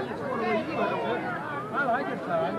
I like it, son.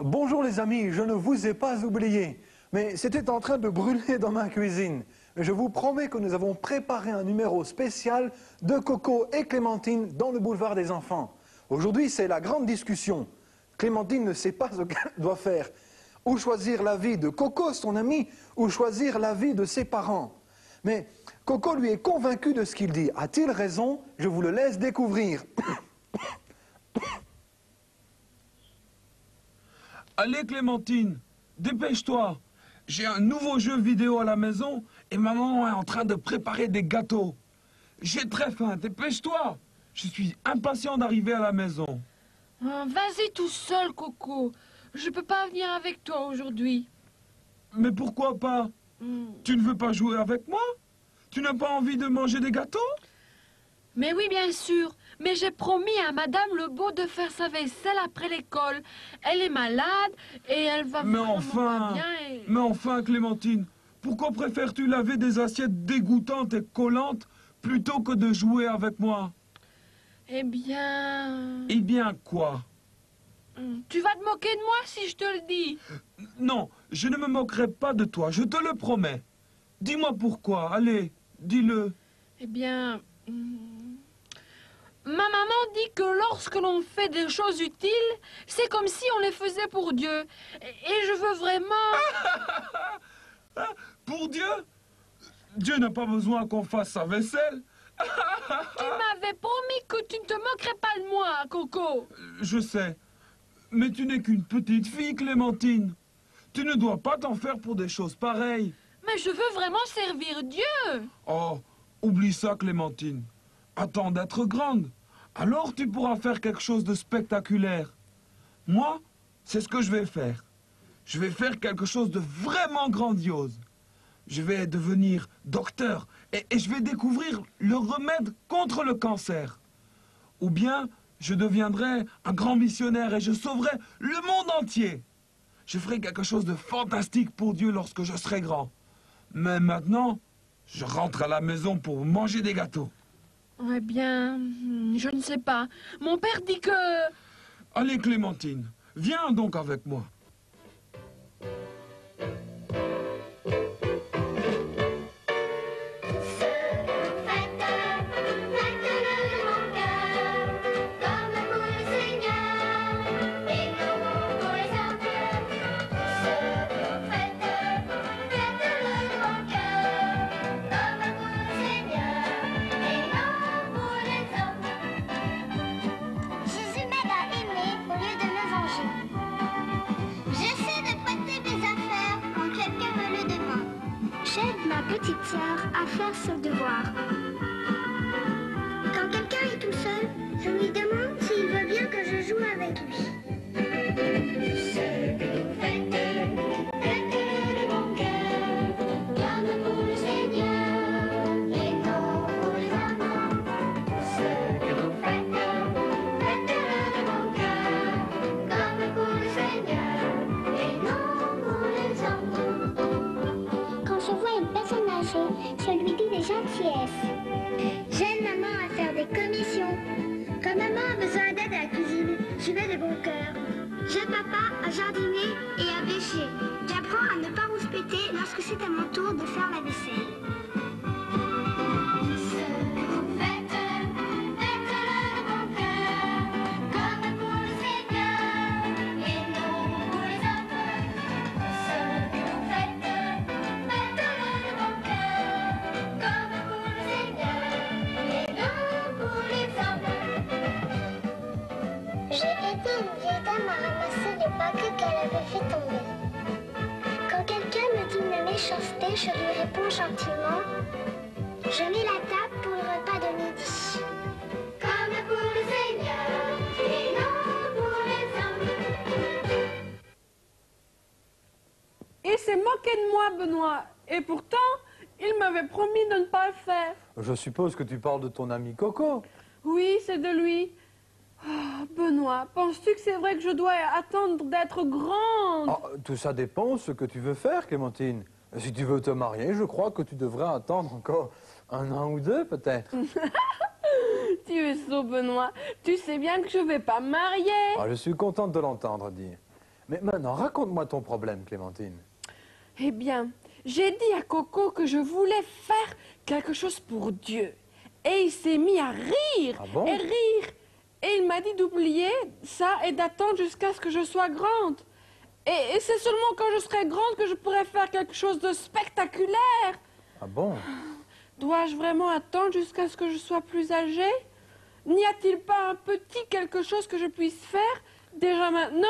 Bonjour les amis, je ne vous ai pas oublié, mais c'était en train de brûler dans ma cuisine. Je vous promets que nous avons préparé un numéro spécial de Coco et Clémentine dans le boulevard des enfants. Aujourd'hui, c'est la grande discussion. Clémentine ne sait pas ce qu'elle doit faire. Ou choisir la vie de Coco, son ami, ou choisir la vie de ses parents. Mais Coco lui est convaincu de ce qu'il dit. A-t-il raison? Je vous le laisse découvrir. Allez Clémentine, dépêche-toi. J'ai un nouveau jeu vidéo à la maison et maman est en train de préparer des gâteaux. J'ai très faim, dépêche-toi. Je suis impatient d'arriver à la maison. Vas-y tout seul, Coco. Je peux pas venir avec toi aujourd'hui. Mais pourquoi pas? Tu ne veux pas jouer avec moi? Tu n'as pas envie de manger des gâteaux? Mais oui, bien sûr. Mais j'ai promis à Madame Lebeau de faire sa vaisselle après l'école. Elle est malade et elle va vraiment pas bien. Mais enfin, Clémentine, pourquoi préfères-tu laver des assiettes dégoûtantes et collantes plutôt que de jouer avec moi? Eh bien... Eh bien quoi? Tu vas te moquer de moi si je te le dis. Non, je ne me moquerai pas de toi, je te le promets. Dis-moi pourquoi, allez, dis-le. Eh bien... Ma maman dit que lorsque l'on fait des choses utiles, c'est comme si on les faisait pour Dieu. Et je veux vraiment... Pour Dieu? Dieu n'a pas besoin qu'on fasse sa vaisselle. Tu m'avais promis que tu ne te moquerais pas de moi, Coco. Je sais. Mais tu n'es qu'une petite fille, Clémentine. Tu ne dois pas t'en faire pour des choses pareilles. Mais je veux vraiment servir Dieu. Oh, oublie ça, Clémentine. Attends d'être grande. Alors tu pourras faire quelque chose de spectaculaire. Moi, c'est ce que je vais faire. Je vais faire quelque chose de vraiment grandiose. Je vais devenir docteur et je vais découvrir le remède contre le cancer. Ou bien, je deviendrai un grand missionnaire et je sauverai le monde entier. Je ferai quelque chose de fantastique pour Dieu lorsque je serai grand. Mais maintenant, je rentre à la maison pour manger des gâteaux. Eh bien, je ne sais pas. Mon père dit que... Allez, Clémentine, viens donc avec moi. Petite sœur à faire ses devoirs. Quand quelqu'un est tout seul, je lui demande s'il veut bien que je joue avec lui. Ce que vous faites, faites-le de bon cœur, comme pour le Seigneur, et non pour les amants. Ce que vous faites, faites-le de bon cœur, comme pour le Seigneur, et non pour les amants. Quand je vois une personne âgée, je lui dis des gentillesses. J'aide maman à faire des commissions. Quand maman a besoin d'aide à la cuisine, je vais de bon cœur. J'aide papa à jardiner et à bêcher. J'apprends à ne pas rouspéter lorsque c'est à mon tour de faire la vaisselle. matin, une vieille dame a ramassé les paquets qu'elle avait fait tomber. Quand quelqu'un me dit une méchanceté, je lui réponds gentiment, je mets la table pour le repas de midi. Comme pour le Seigneur, et non pour les hommes. Il s'est moqué de moi, Benoît. Et pourtant, il m'avait promis de ne pas le faire. Je suppose que tu parles de ton ami Coco. Oui, c'est de lui. Oh, Benoît, penses-tu que c'est vrai que je dois attendre d'être grande? Ah, tout ça dépend de ce que tu veux faire, Clémentine. Si tu veux te marier, je crois que tu devrais attendre encore 1 an ou 2, peut-être. Tu es sot, Benoît. Tu sais bien que je vais pas me marier. Ah, je suis contente de l'entendre dire. Mais maintenant, raconte-moi ton problème, Clémentine. Eh bien, j'ai dit à Coco que je voulais faire quelque chose pour Dieu. Et il s'est mis à rire Ah bon? et rire. Et il m'a dit d'oublier ça et d'attendre jusqu'à ce que je sois grande. Et c'est seulement quand je serai grande que je pourrai faire quelque chose de spectaculaire. Ah bon? Dois-je vraiment attendre jusqu'à ce que je sois plus âgée? N'y a-t-il pas un petit quelque chose que je puisse faire déjà maintenant?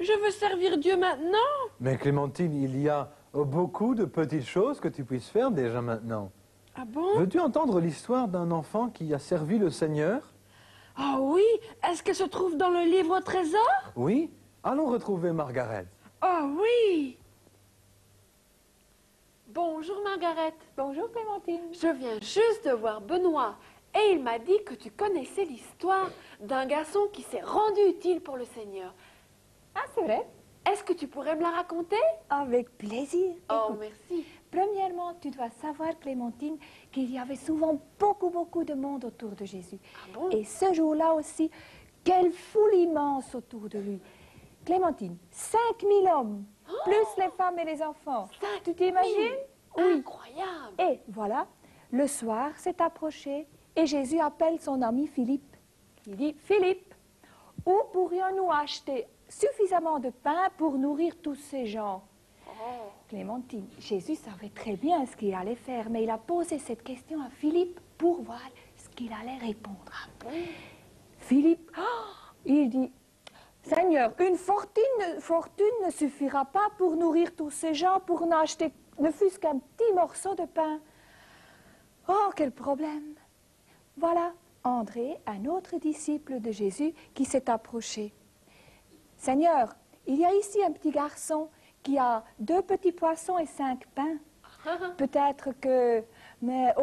Je veux servir Dieu maintenant. Mais Clémentine, il y a beaucoup de petites choses que tu puisses faire déjà maintenant. Ah bon? Veux-tu entendre l'histoire d'un enfant qui a servi le Seigneur? Ah oui? Est-ce qu'elle se trouve dans le livre au trésor? Oui? Allons retrouver Margaret. Oh oui! Bonjour Margaret. Bonjour Clémentine. Je viens juste de voir Benoît et il m'a dit que tu connaissais l'histoire d'un garçon qui s'est rendu utile pour le Seigneur. Ah, c'est vrai? Est-ce que tu pourrais me la raconter? Avec plaisir. Oh, Écoute, merci. premièrement, tu dois savoir, Clémentine, qu'il y avait souvent beaucoup de monde autour de Jésus. Ah bon? Et ce jour-là aussi, quelle foule immense autour de lui. Clémentine, 5000 hommes, plus les femmes et les enfants. 5 Tu t'imagines? 000. Oui. Incroyable. Et voilà, le soir s'est approché et Jésus appelle son ami Philippe. Il dit, Philippe, où pourrions-nous acheter suffisamment de pain pour nourrir tous ces gens? Clémentine, Jésus savait très bien ce qu'il allait faire, mais il a posé cette question à Philippe pour voir ce qu'il allait répondre. Philippe, il dit, Seigneur, une fortune ne suffira pas pour nourrir tous ces gens, pour n'acheter ne fût-ce qu'un petit morceau de pain. Oh, quel problème! Voilà André, un autre disciple de Jésus, qui s'est approché. Seigneur, il y a ici un petit garçon qui a 2 petits poissons et 5 pains. Peut-être que... mais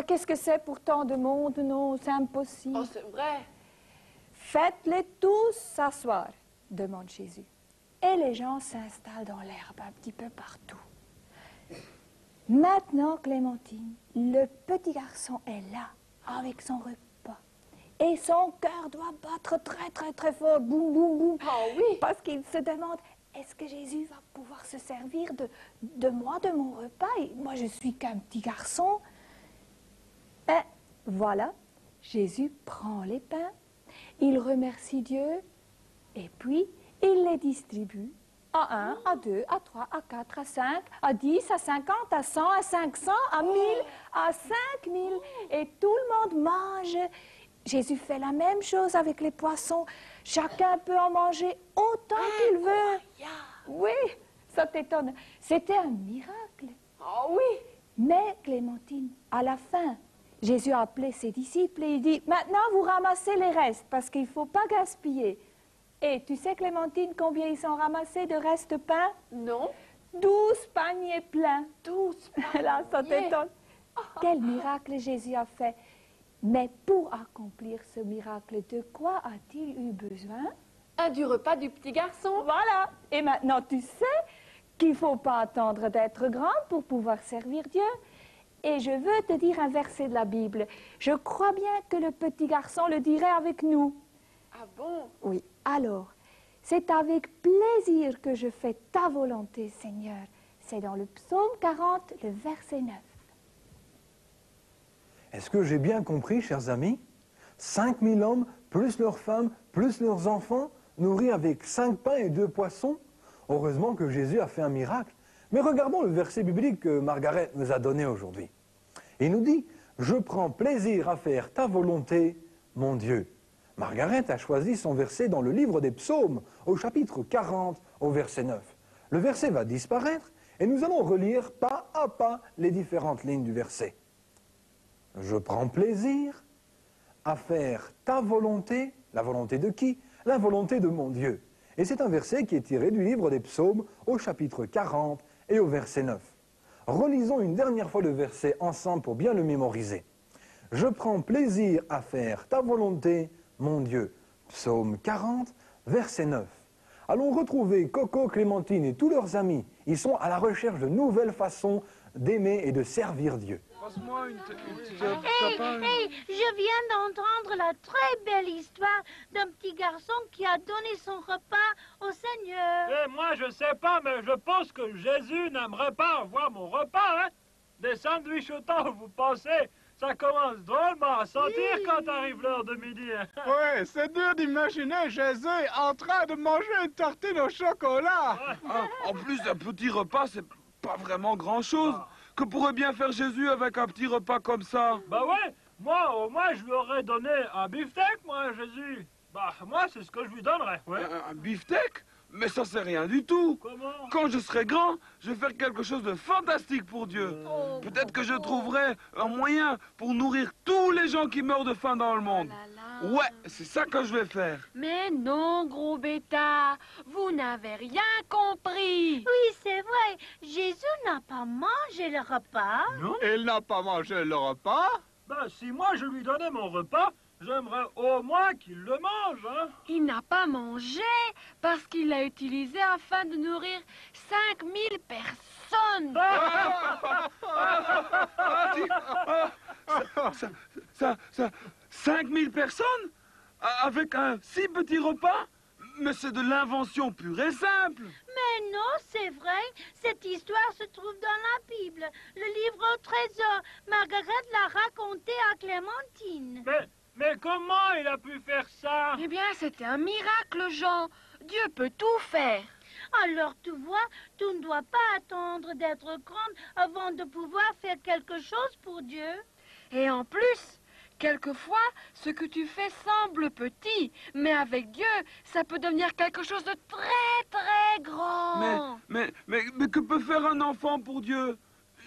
qu'est-ce que c'est pour tant de monde? Non, c'est impossible. Oh, c'est vrai. Faites-les tous s'asseoir, demande Jésus. Et les gens s'installent dans l'herbe un petit peu partout. Maintenant, Clémentine, le petit garçon est là, avec son repas. Et son cœur doit battre très fort, boum, boum, boum. Oh oui. Parce qu'il se demande, est-ce que Jésus va pouvoir se servir de moi, de mon repas? Et moi, je suis qu'un petit garçon. Et voilà, Jésus prend les pains, il remercie Dieu, et puis il les distribue à 1, à 2, à 3, à 4, à 5, à 10, à 50, à 100, à 500, à 1000, à 5000. Et tout le monde mange. Jésus fait la même chose avec les poissons. Chacun peut en manger autant qu'il veut. Oui, ça t'étonne. C'était un miracle. Oh oui. Mais Clémentine, à la fin, Jésus a appelé ses disciples et il dit, maintenant vous ramassez les restes parce qu'il ne faut pas gaspiller. Et tu sais, Clémentine, combien ils ont ramassé de restes pain? Non. 12 paniers pleins. 12 Là, ça paniers. t'étonne. Quel miracle Jésus a fait. Mais pour accomplir ce miracle, de quoi a-t-il eu besoin? Du repas du petit garçon. Voilà. Et maintenant, tu sais qu'il ne faut pas attendre d'être grande pour pouvoir servir Dieu. Et je veux te dire un verset de la Bible. Je crois bien que le petit garçon le dirait avec nous. Ah bon? Oui. Alors, c'est avec plaisir que je fais ta volonté, Seigneur. C'est dans le psaume 40, le verset 9. Est-ce que j'ai bien compris, chers amis? 5000 hommes, plus leurs femmes, plus leurs enfants, nourris avec 5 pains et 2 poissons? Heureusement que Jésus a fait un miracle. Mais regardons le verset biblique que Margaret nous a donné aujourd'hui. Il nous dit, « Je prends plaisir à faire ta volonté, mon Dieu. » Margaret a choisi son verset dans le livre des psaumes, au chapitre 40, au verset 9. Le verset va disparaître et nous allons relire pas à pas les différentes lignes du verset. Je prends plaisir à faire ta volonté. La volonté de qui? La volonté de mon Dieu. Et c'est un verset qui est tiré du livre des psaumes au chapitre 40 et au verset 9. Relisons une dernière fois le verset ensemble pour bien le mémoriser. Je prends plaisir à faire ta volonté, mon Dieu. Psaume 40, verset 9. Allons retrouver Coco, Clémentine et tous leurs amis. Ils sont à la recherche de nouvelles façons d'aimer et de servir Dieu. Passe-moi une Hey, je viens d'entendre la très belle histoire d'un petit garçon qui a donné son repas au Seigneur. Et moi, je sais pas, mais je pense que Jésus n'aimerait pas avoir mon repas, hein. Des sandwichs autant, vous pensez? Ça commence drôlement à sentir quand arrive l'heure de midi. Hein. Ouais, c'est dur d'imaginer Jésus en train de manger une tartine au chocolat. Ah, en plus d'un petit repas, c'est pas vraiment grand-chose. Que pourrait bien faire Jésus avec un petit repas comme ça? Bah ouais, moi, au moins, je lui aurais donné un beefsteak, moi, Jésus. Bah, moi, c'est ce que je lui donnerais, ouais. Un beefsteak? Mais ça, c'est rien du tout. Comment? Quand je serai grand, je vais faire quelque chose de fantastique pour Dieu. Peut-être que je trouverai un moyen pour nourrir tous les gens qui meurent de faim dans le monde. Ouais, c'est ça que je vais faire. Mais non, gros bêta, vous n'avez rien compris. Oui, c'est vrai, Jésus n'a pas mangé le repas. Il n'a pas mangé le repas. Bah, si moi, je lui donnais mon repas, j'aimerais au moins qu'il le mange, hein. Il n'a pas mangé parce qu'il l'a utilisé afin de nourrir 5000 personnes. Ça, 5000 personnes? Avec un si petit repas? Mais c'est de l'invention pure et simple. Mais non, c'est vrai, cette histoire se trouve dans la Bible, le livre au trésor. Margaret l'a raconté à Clémentine. Mais comment il a pu faire ça? Eh bien, c'était un miracle, Jean. Dieu peut tout faire. Alors tu vois, tu ne dois pas attendre d'être grande avant de pouvoir faire quelque chose pour Dieu. Et en plus, quelquefois, ce que tu fais semble petit, mais avec Dieu, ça peut devenir quelque chose de très, très grand. Mais que peut faire un enfant pour Dieu?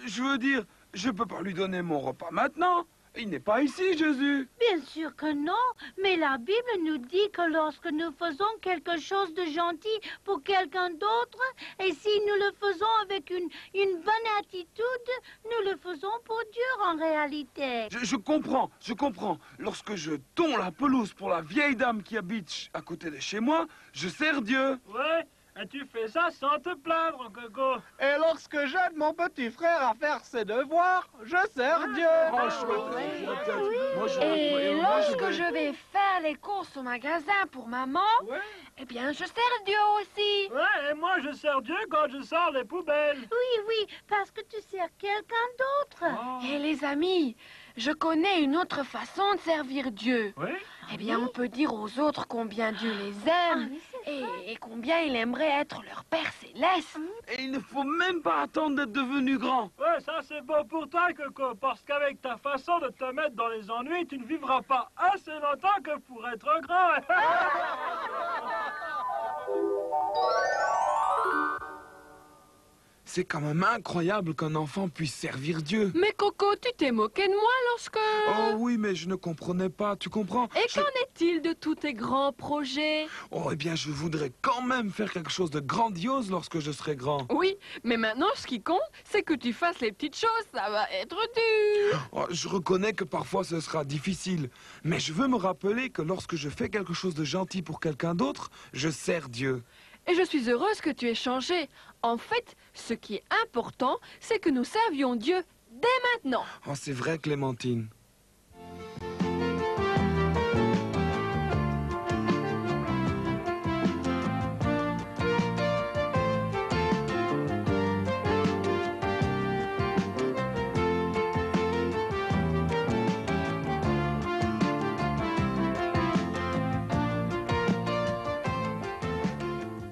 Je veux dire, je peux pas lui donner mon repas maintenant. Il n'est pas ici, Jésus. Bien sûr que non, mais la Bible nous dit que lorsque nous faisons quelque chose de gentil pour quelqu'un d'autre, et si nous le faisons avec une bonne attitude, nous le faisons pour Dieu en réalité. Je comprends. Lorsque je tonds la pelouse pour la vieille dame qui habite à côté de chez moi, je sers Dieu. Ouais, et tu fais ça sans te plaindre, Coco. Et lorsque j'aide mon petit frère à faire ses devoirs, je sers Dieu. Et lorsque je vais faire les courses au magasin pour maman, eh bien, je sers Dieu aussi. Ouais, et moi, je sers Dieu quand je sors les poubelles. Oui, parce que tu sers quelqu'un d'autre. Et les amis, je connais une autre façon de servir Dieu. Oui? Eh bien, on peut dire aux autres combien Dieu les aime et combien il aimerait être leur Père céleste. Et il ne faut même pas attendre d'être devenu grand. Ouais, ça c'est bon pour toi, Coco, parce qu'avec ta façon de te mettre dans les ennuis, tu ne vivras pas assez longtemps que pour être grand. C'est quand même incroyable qu'un enfant puisse servir Dieu. Mais Coco, tu t'es moqué de moi lorsque... Oh oui, mais je ne comprenais pas, tu comprends? Et qu'en est-il de tous tes grands projets? Oh, eh bien, je voudrais quand même faire quelque chose de grandiose lorsque je serai grand. Oui, mais maintenant, ce qui compte, c'est que tu fasses les petites choses. Ça va être dur. Oh, je reconnais que parfois ce sera difficile, mais je veux me rappeler que lorsque je fais quelque chose de gentil pour quelqu'un d'autre, je sers Dieu. Et je suis heureuse que tu aies changé. En fait, ce qui est important, c'est que nous servions Dieu dès maintenant. Oh, c'est vrai, Clémentine.